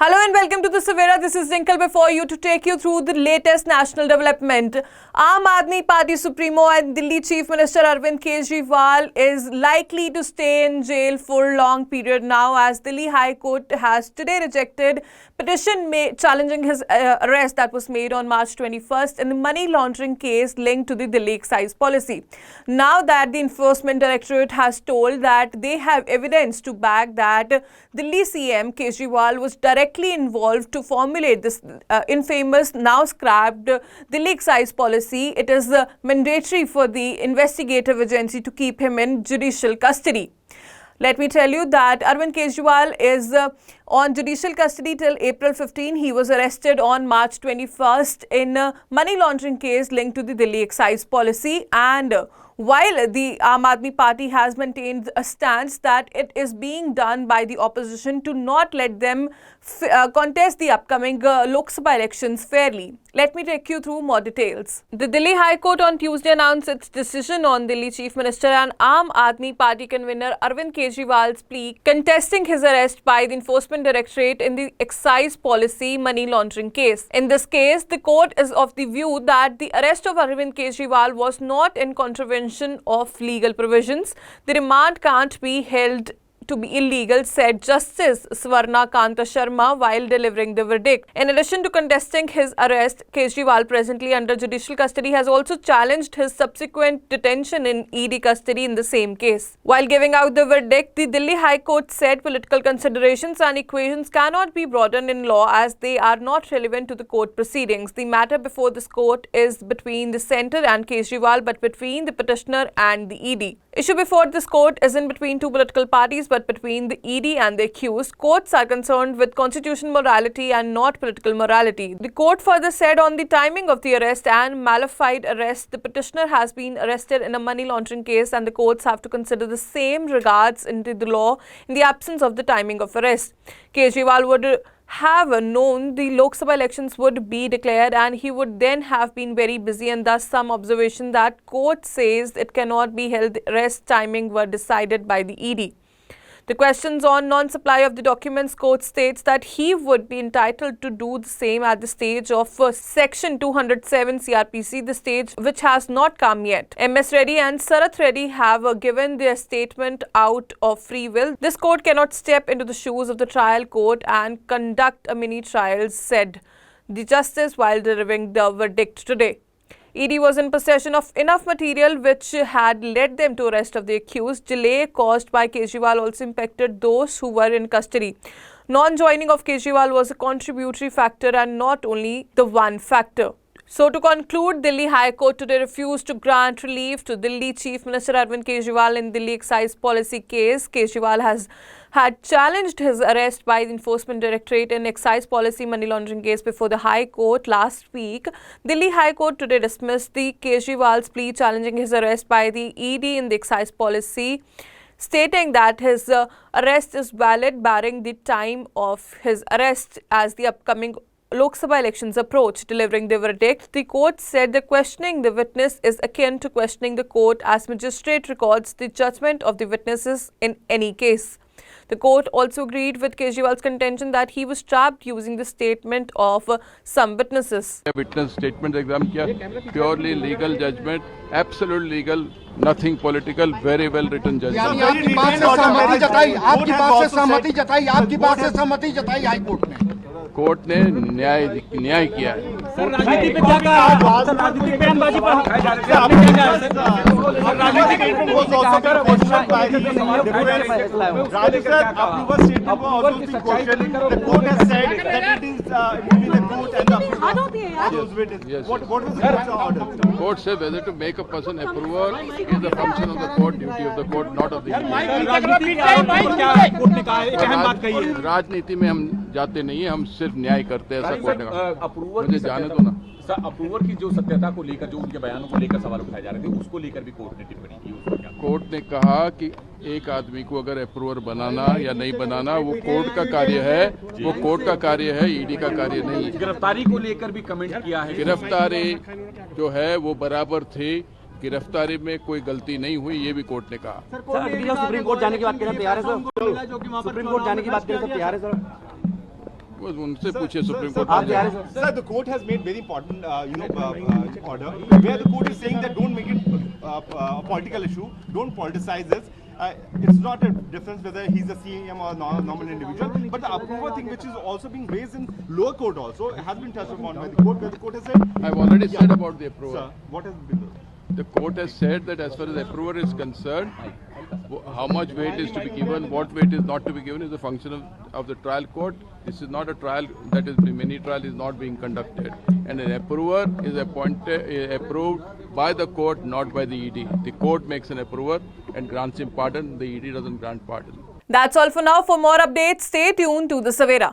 Hello and welcome to the Savera. This is Dinkle before you to take you through the latest national development. Aam Aadmi Party Supremo and Delhi Chief Minister Arvind Kejriwal is likely to stay in jail for a long period now, as Delhi High Court has today rejected petition challenging his arrest that was made on March 21st in the money laundering case linked to the Delhi excise policy. Now that the Enforcement Directorate has told that they have evidence to back that Delhi CM Kejriwal was directly involved to formulate this infamous, now scrapped Delhi excise policy, it is mandatory for the investigative agency to keep him in judicial custody. Let me tell you that Arvind Kejriwal is on judicial custody till April 15. He was arrested on March 21st in a money laundering case linked to the Delhi excise policy. And while the Aam Aadmi Party has maintained a stance that it is being done by the opposition to not let them contest the upcoming Lok Sabha elections fairly. Let me take you through more details. The Delhi High Court on Tuesday announced its decision on Delhi Chief Minister and Aam Aadmi Party convener Arvind Kejriwal's plea contesting his arrest by the Enforcement Directorate in the excise policy money laundering case. In this case, the court is of the view that the arrest of Arvind Kejriwal was not in contravention of legal provisions. The remand can't be held to be illegal, said Justice Swarna Kanta Sharma while delivering the verdict. In addition to contesting his arrest, Kejriwal, presently under judicial custody, has also challenged his subsequent detention in ED custody in the same case. While giving out the verdict, the Delhi High Court said political considerations and equations cannot be broadened in law as they are not relevant to the court proceedings. The matter before this court is between the centre and Kejriwal, but between the petitioner and the ED. Issue before this court isn't between two political parties, but between the ED and the accused. Courts are concerned with constitutional morality and not political morality. The court further said on the timing of the arrest and malified arrest, the petitioner has been arrested in a money laundering case and the courts have to consider the same regards into the law in the absence of the timing of arrest. Kejriwal would have known the Lok Sabha elections would be declared and he would then have been very busy, and thus some observation that court says it cannot be held arrest timing were decided by the ED. The questions on non-supply of the documents, court states that he would be entitled to do the same at the stage of Section 207 CRPC, the stage which has not come yet. MS Reddy and Sarath Reddy have given their statement out of free will. This court cannot step into the shoes of the trial court and conduct a mini trial, said the justice while delivering the verdict today. ED was in possession of enough material which had led them to arrest of the accused. Delay caused by Kejriwal also impacted those who were in custody. Non-joining of Kejriwal was a contributory factor and not only the one factor. So to conclude, Delhi High Court today refused to grant relief to Delhi Chief Minister Arvind Kejriwal in Delhi excise policy case. Kejriwal had challenged his arrest by the Enforcement Directorate in excise policy money laundering case before the High Court last week. Delhi High Court today dismissed the Kejriwal's plea challenging his arrest by the ED in the excise policy, stating that his arrest is valid barring the time of his arrest as the upcoming Lok Sabha elections approach. Delivering the verdict, the court said that questioning the witness is akin to questioning the court as magistrate records the judgment of the witnesses in any case. The court also agreed with Kejriwal's contention that he was trapped using the statement of some witnesses. Witness statement exam kiya, purely legal judgment, absolute legal, nothing political, very well written judgment. आपकी बात से सहमति जताई, आपकी बात से सहमति जताई, आपकी बात से सहमति जताई हाई कोर्ट ने। कोर्ट ने न्याय किया है। राजनीति पे क्या कहा? राजनीतिक बयानबाजी पर आपने क्या कहा? राजनीतिक Rajat sir, approval statement was also the question. The court has said that it is between the court and the approval of those witnesses. Yes, What was the court's order? Court said whether to make a person approval is the function of the court, duty of the court, not of the राजनीति में हम जाते नहीं है, हम सिर्फ न्याय करते हैं। ऐसा कोर्ट ने कहा। मुझे जाने दो ना। सर, अप्रूवर की जो सत्यता को लेकर, जो उनके बयानों को लेकर सवाल उठाए जा रहे थे, उसको लेकर भी कोर्ट ने टिप्पणी की। उसका क्या? कोर्ट ने कहा कि एक आदमी को अगर अप्रूवर बनाना या नहीं बनाना वो कोर्ट का कार्य है, वो कोर्ट का कार्य है, ईडी का कार्य नहीं है। गिरफ्तारी को लेकर भी कमेंट किया है। गिरफ्तारी जो है वो बराबर थी, गिरफ्तारी में कोई गलती नहीं हुई, ये भी कोर्ट ने कहा। सुप्रीम कोर्ट जाने की बात करना तैयार है सर? सुप्रीम कोर्ट जाने की बात करना तैयार है सर? वो उनसे पूछिए सुप्रीम Sir, कोर्ट में। sir, the court has made very important, order where the court is saying that don't make it a political issue, don't politicize this. It's not a difference whether he's a CM or a normal individual, but the approval thing, which is also being raised in lower court, also has been touched upon by the court, where the court has said. I've already said about the approval. Sir, what has been The court has said that as far as approval is concerned, how much weight is to be given, what weight is not to be given is a function of the trial court. This is not a trial that is mini trial is not being conducted, and an approver is approved by the court, not by the ED. The court makes an approver and grants him pardon. The ED doesn't grant pardon. That's all for now. For more updates, stay tuned to The Savera.